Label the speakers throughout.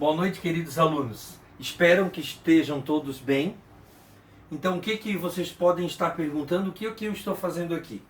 Speaker 1: Boa noite, queridos alunos. Espero que estejam todos bem. Então, o que vocês podem estar perguntando? O que eu estou fazendo aqui?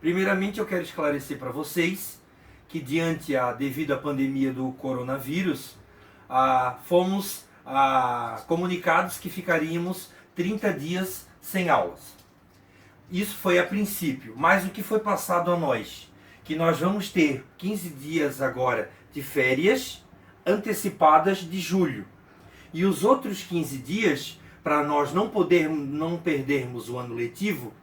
Speaker 1: Primeiramente, eu quero esclarecer para vocês que, devido à pandemia do coronavírus, fomos comunicados que ficaríamos 30 dias sem aulas. Isso foi a princípio, mas o que foi passado a nós? Que nós vamos ter 15 dias agora de férias antecipadas de julho. E os outros 15 dias, para nós não perdermos o ano letivo,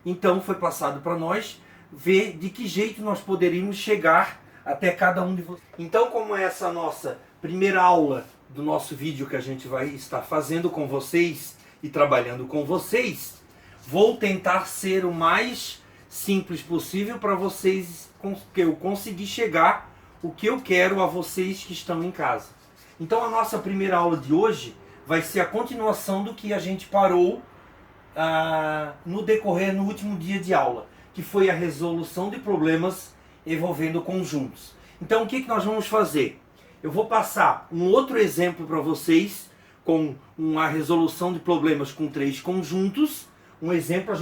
Speaker 1: então foi passado para nós ver de que jeito nós poderíamos chegar até cada um de vocês. Então, como é essa nossa primeira aula do nosso vídeo que a gente vai estar fazendo com vocês e trabalhando com vocês, vou tentar ser o mais simples possível para vocês, que eu conseguir chegar o que eu quero a vocês que estão em casa. Então a nossa primeira aula de hoje vai ser a continuação do que a gente parou no último dia de aula, que foi a resolução de problemas envolvendo conjuntos. Então o que nós vamos fazer? Eu vou passar um outro exemplo para vocês com uma resolução de problemas com 3 conjuntos. Um exemplo,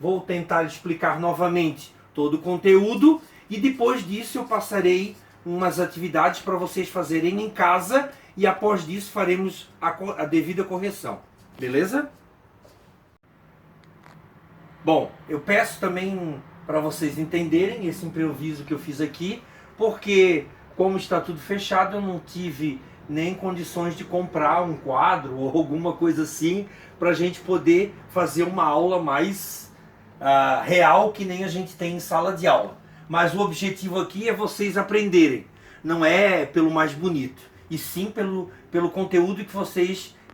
Speaker 1: vou tentar explicar novamente todo o conteúdo e depois disso eu passarei umas atividades para vocês fazerem em casa e após disso faremos a devida correção. Beleza? Bom, eu peço também para vocês entenderem esse improviso que eu fiz aqui, porque como está tudo fechado, eu não tive nem condições de comprar um quadro ou alguma coisa assim para a gente poder fazer uma aula mais real que nem a gente tem em sala de aula. Mas o objetivo aqui é vocês aprenderem, não é pelo mais bonito, e sim pelo conteúdo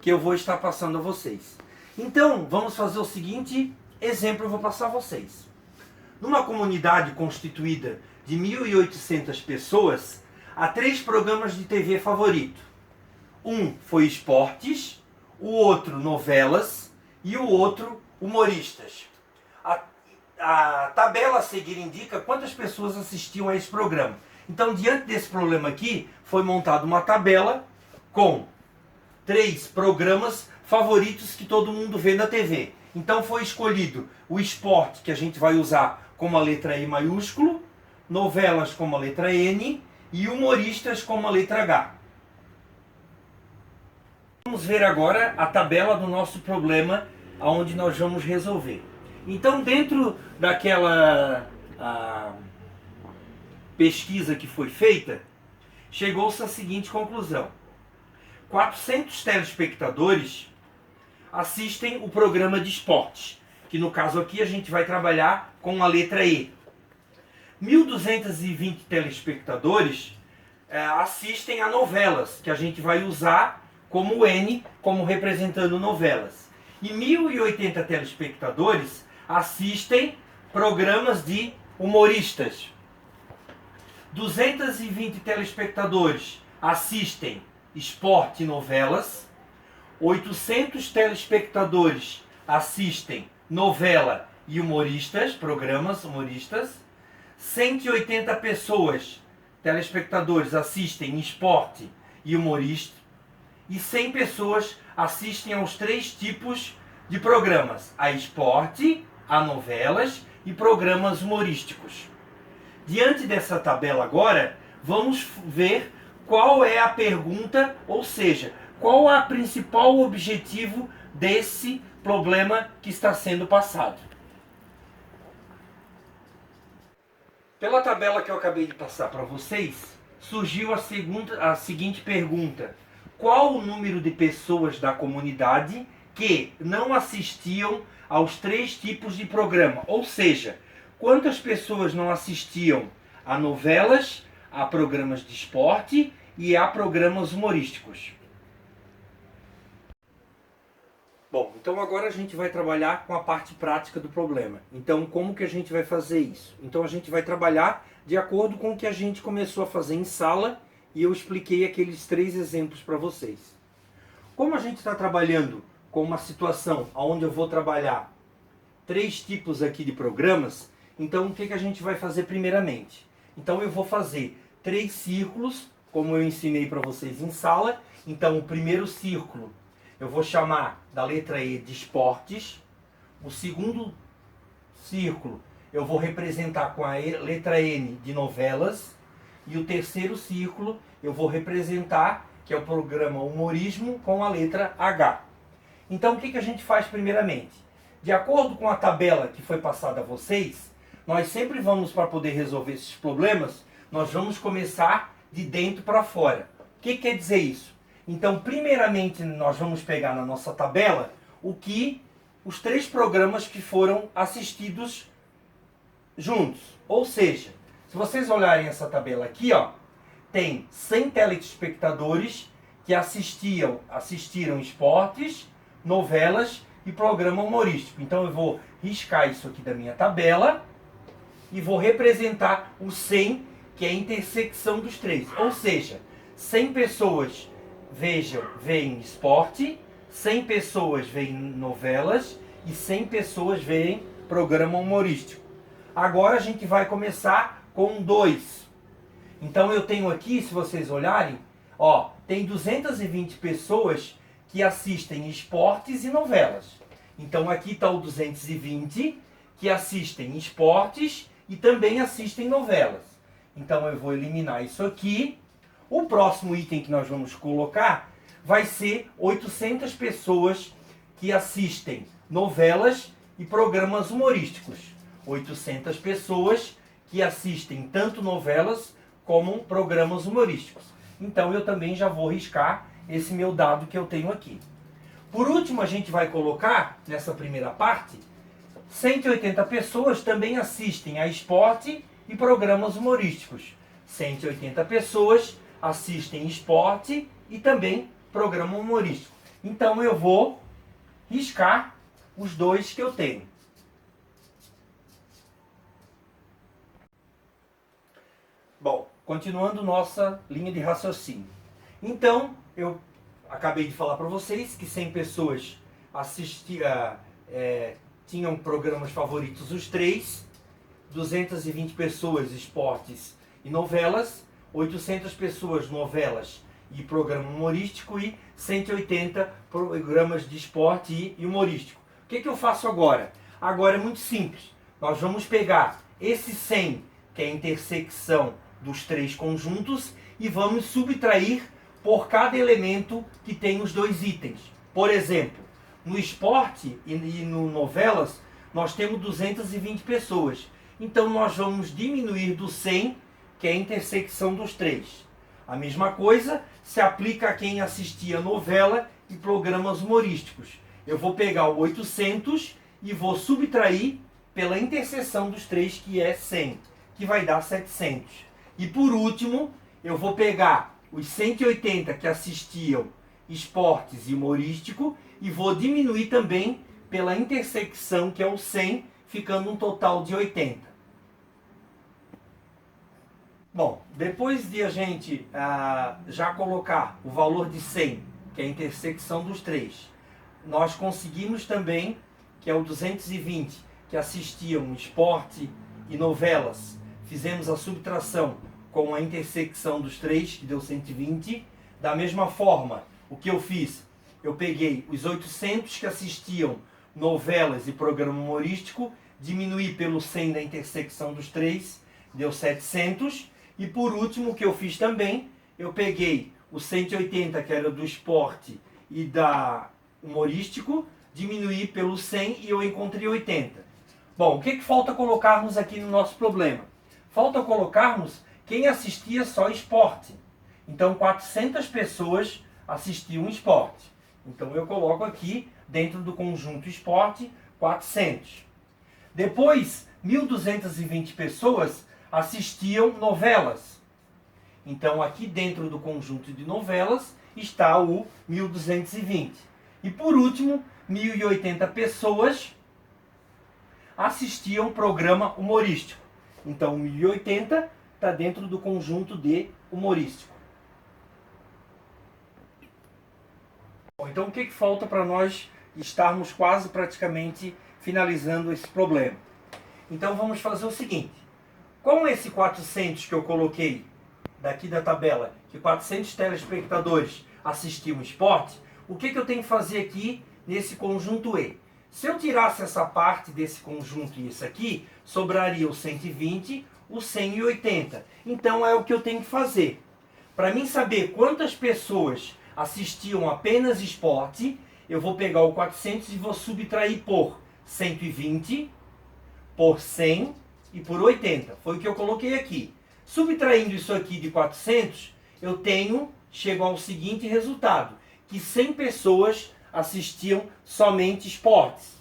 Speaker 1: que eu vou estar passando a vocês. Então, vamos fazer o seguinte exemplo, eu vou passar a vocês. Numa comunidade constituída de 1.800 pessoas, há 3 programas de TV favorito. Um foi esportes, o outro novelas e o outro humoristas. A tabela a seguir indica quantas pessoas assistiam a esse programa. Então, diante desse problema aqui, foi montada uma tabela com 3 programas favoritos que todo mundo vê na TV. Então foi escolhido o esporte, que a gente vai usar como a letra E maiúsculo, novelas como a letra N e humoristas como a letra H. Vamos ver agora a tabela do nosso problema, onde nós vamos resolver. Então, dentro daquela pesquisa que foi feita, chegou-se à seguinte conclusão. 400 telespectadores assistem o programa de esportes, que no caso aqui a gente vai trabalhar com a letra E. 1.220 telespectadores assistem a novelas, que a gente vai usar como N, como representando novelas. E 1.080 telespectadores assistem programas de humoristas. 220 telespectadores assistem esporte e novelas. 800 telespectadores assistem novela e humoristas, programas humoristas. 180 telespectadores assistem esporte e humorista. E 100 pessoas assistem aos 3 tipos de programas: a esporte, a novelas e programas humorísticos. Diante dessa tabela agora, vamos ver qual é a pergunta, ou seja, qual é o principal objetivo desse problema que está sendo passado. Pela tabela que eu acabei de passar para vocês, surgiu a seguinte pergunta: qual o número de pessoas da comunidade que não assistiam aos 3 tipos de programa? Ou seja, quantas pessoas não assistiam a novelas, a programas de esporte e a programas humorísticos? Bom, então agora a gente vai trabalhar com a parte prática do problema. Então, como que a gente vai fazer isso? Então a gente vai trabalhar de acordo com o que a gente começou a fazer em sala e eu expliquei aqueles 3 exemplos para vocês. Como a gente está trabalhando com uma situação onde eu vou trabalhar 3 tipos aqui de programas, então o que a gente vai fazer primeiramente? Então eu vou fazer 3 círculos como eu ensinei para vocês em sala. Então, o primeiro círculo eu vou chamar da letra E de esportes. O segundo círculo eu vou representar com a letra N de novelas. E o terceiro círculo eu vou representar, que é o programa humorismo, com a letra H. Então, o que a gente faz primeiramente? De acordo com a tabela que foi passada a vocês, nós sempre vamos, para poder resolver esses problemas, nós vamos começar de dentro para fora. O que quer dizer isso? Então, primeiramente, nós vamos pegar na nossa tabela os 3 programas que foram assistidos juntos. Ou seja, se vocês olharem essa tabela aqui, ó, tem 100 telespectadores que assistiram esportes, novelas e programa humorístico. Então eu vou riscar isso aqui da minha tabela e vou representar o 100, que é a intersecção dos 3. Ou seja, 100 pessoas veem esporte, 100 pessoas veem novelas e 100 pessoas veem programa humorístico. Agora a gente vai começar com 2. Então eu tenho aqui, se vocês olharem, ó, tem 220 pessoas que assistem esportes e novelas. Então aqui está o 220 que assistem esportes e também assistem novelas. Então eu vou eliminar isso aqui. O próximo item que nós vamos colocar vai ser 800 pessoas que assistem novelas e programas humorísticos. 800 pessoas que assistem tanto novelas como programas humorísticos. Então eu também já vou riscar esse meu dado que eu tenho aqui. Por último, a gente vai colocar, nessa primeira parte, 180 pessoas também assistem a esporte e programas humorísticos. 180 pessoas assistem esporte e também programa humorístico. Então eu vou riscar os 2 que eu tenho. Bom, continuando nossa linha de raciocínio. Então, eu acabei de falar para vocês que 100 pessoas tinham programas favoritos os 3, 220 pessoas esportes e novelas, 800 pessoas novelas e programa humorístico e 180 programas de esporte e humorístico. O que eu faço agora? Agora é muito simples. Nós vamos pegar esse 100, que é a intersecção dos 3 conjuntos, e vamos subtrair por cada elemento que tem os 2 itens. Por exemplo, no esporte e no novelas, nós temos 220 pessoas. Então nós vamos diminuir do 100, que é a intersecção dos 3. A mesma coisa se aplica a quem assistia novela e programas humorísticos. Eu vou pegar o 800 e vou subtrair pela interseção dos 3, que é 100, que vai dar 700. E por último, eu vou pegar os 180 que assistiam esportes e humorístico e vou diminuir também pela intersecção, que é o 100, ficando um total de 80. Bom, depois de a gente já colocar o valor de 100, que é a intersecção dos 3, nós conseguimos também, que é o 220, que assistiam esporte e novelas, fizemos a subtração com a intersecção dos 3, que deu 120. Da mesma forma, o que eu fiz? Eu peguei os 800 que assistiam novelas e programa humorístico, diminuí pelo 100 da intersecção dos 3, deu 700. E por último, o que eu fiz também, eu peguei o 180, que era do esporte e da humorístico, diminuí pelo 100 e eu encontrei 80. Bom, o que falta colocarmos aqui no nosso problema? Falta colocarmos quem assistia só esporte. Então 400 pessoas assistiam esporte. Então eu coloco aqui, dentro do conjunto esporte, 400. Depois, 1.220 pessoas assistiam novelas. Então aqui dentro do conjunto de novelas está o 1.220. E por último, 1.080 pessoas assistiam programa humorístico. Então 1.080 está dentro do conjunto de humorístico. Bom, então o que falta para nós estarmos quase praticamente finalizando esse problema? Então vamos fazer o seguinte. Com esse 400 que eu coloquei daqui da tabela que 400 telespectadores assistiam esporte, o que eu tenho que fazer aqui nesse conjunto E? Se eu tirasse essa parte desse conjunto e esse aqui, sobraria o 120, o 100 e o 80. Então é o que eu tenho que fazer. Para mim saber quantas pessoas assistiam apenas esporte, eu vou pegar o 400 e vou subtrair por 120, por 100 e por 80. Foi o que eu coloquei aqui. Subtraindo isso aqui de 400, chego ao seguinte resultado, que 100 pessoas assistiam somente esportes.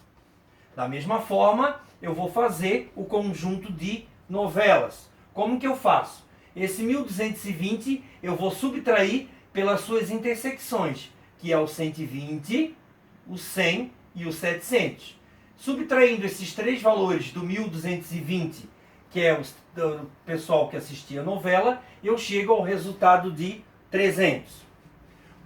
Speaker 1: Da mesma forma, eu vou fazer o conjunto de novelas. Como que eu faço? Esse 1220 eu vou subtrair pelas suas intersecções, que é o 120, o 100 e o 700. Subtraindo esses três valores do 1220, que é o pessoal que assistia a novela, eu chego ao resultado de 300.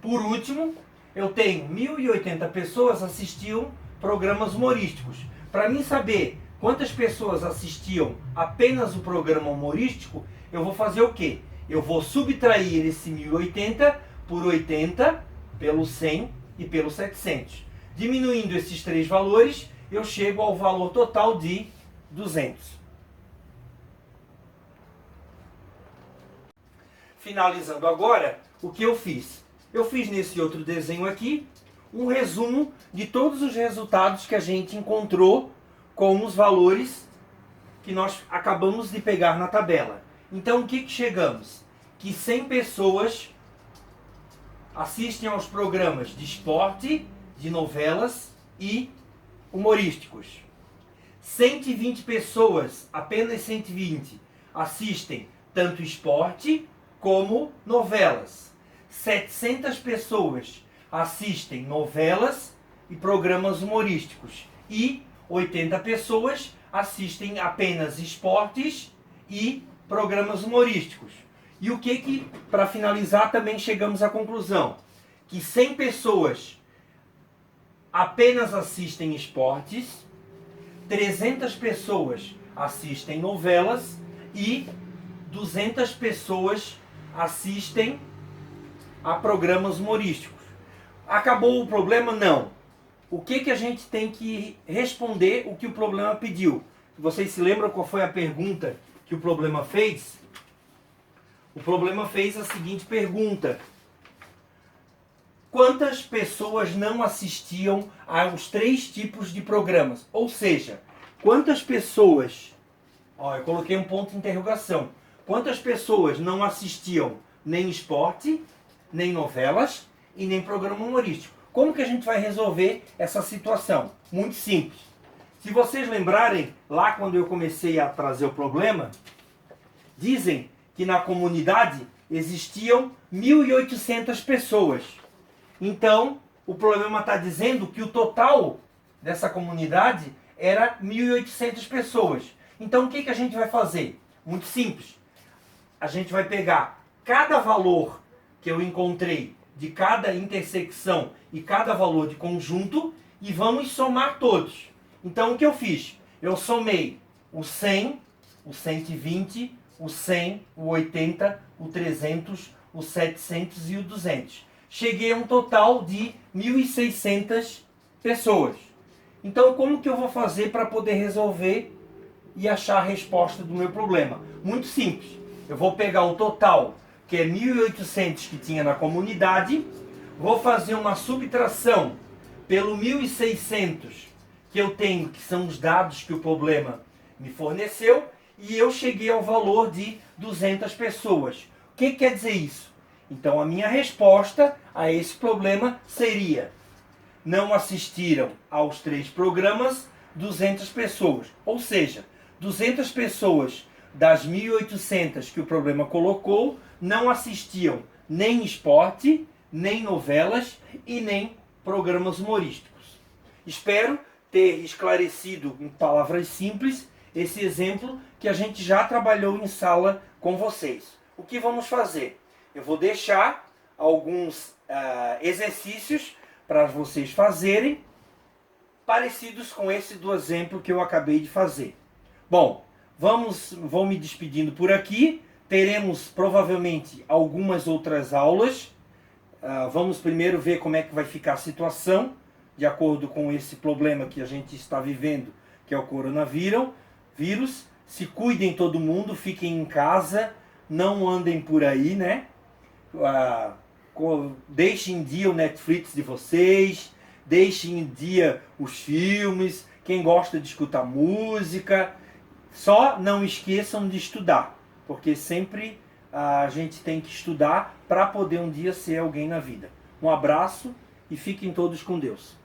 Speaker 1: Por último, eu tenho 1080 pessoas assistiam programas humorísticos. Para mim saber quantas pessoas assistiam apenas o programa humorístico, eu vou fazer o quê? Eu vou subtrair esse 1080 por 80, pelo 100 e pelo 700. Diminuindo esses três valores, eu chego ao valor total de 200. Finalizando agora, o que eu fiz? Eu fiz nesse outro desenho aqui um resumo de todos os resultados que a gente encontrou com os valores que nós acabamos de pegar na tabela. Então, o que chegamos? Que 100 pessoas assistem aos programas de esporte, de novelas e humorísticos. 120 pessoas, apenas 120, assistem tanto esporte como novelas. 700 pessoas assistem novelas e programas humorísticos. E 80 pessoas assistem apenas esportes e programas humorísticos. E o que para finalizar, também chegamos à conclusão? Que 100 pessoas apenas assistem esportes, 300 pessoas assistem novelas e 200 pessoas assistem a programas humorísticos. Acabou o problema? Não. O que a gente tem que responder o que o problema pediu? Vocês se lembram qual foi a pergunta que o problema fez? O problema fez a seguinte pergunta: quantas pessoas não assistiam aos 3 tipos de programas? Ou seja, quantas pessoas... eu coloquei um ponto de interrogação. Quantas pessoas não assistiam nem esporte, nem novelas e nem programa humorístico? Como que a gente vai resolver essa situação? Muito simples. Se vocês lembrarem, lá quando eu comecei a trazer o problema, dizem que na comunidade existiam 1.800 pessoas. Então, o problema está dizendo que o total dessa comunidade era 1.800 pessoas. Então, o que a gente vai fazer? Muito simples. A gente vai pegar cada valor que eu encontrei de cada intersecção e cada valor de conjunto e vamos somar todos. Então, o que eu fiz? Eu somei o 100, o 120, o 100, o 80, o 300, o 700 e o 200. Cheguei a um total de 1.600 pessoas. Então, como que eu vou fazer para poder resolver e achar a resposta do meu problema? Muito simples. Eu vou pegar o total, que é 1.800 que tinha na comunidade, vou fazer uma subtração pelo 1.600 que eu tenho, que são os dados que o problema me forneceu, e eu cheguei ao valor de 200 pessoas. O que quer dizer isso? Então, a minha resposta a esse problema seria: não assistiram aos 3 programas 200 pessoas. Ou seja, 200 pessoas das 1.800 que o problema colocou não assistiam nem esporte, nem novelas e nem programas humorísticos. Espero ter esclarecido em palavras simples esse exemplo que a gente já trabalhou em sala com vocês. O que vamos fazer? Eu vou deixar alguns exercícios para vocês fazerem, parecidos com esse do exemplo que eu acabei de fazer. Bom, vou me despedindo por aqui. teremos provavelmente algumas outras aulas. Vamos primeiro ver como é que vai ficar a situação, de acordo com esse problema que a gente está vivendo, que é o coronavírus. Se cuidem todo mundo, fiquem em casa, não andem por aí, né? Deixem em dia o Netflix de vocês, deixem em dia os filmes, quem gosta de escutar música. Só não esqueçam de estudar, porque sempre a gente tem que estudar para poder um dia ser alguém na vida. Um abraço e fiquem todos com Deus.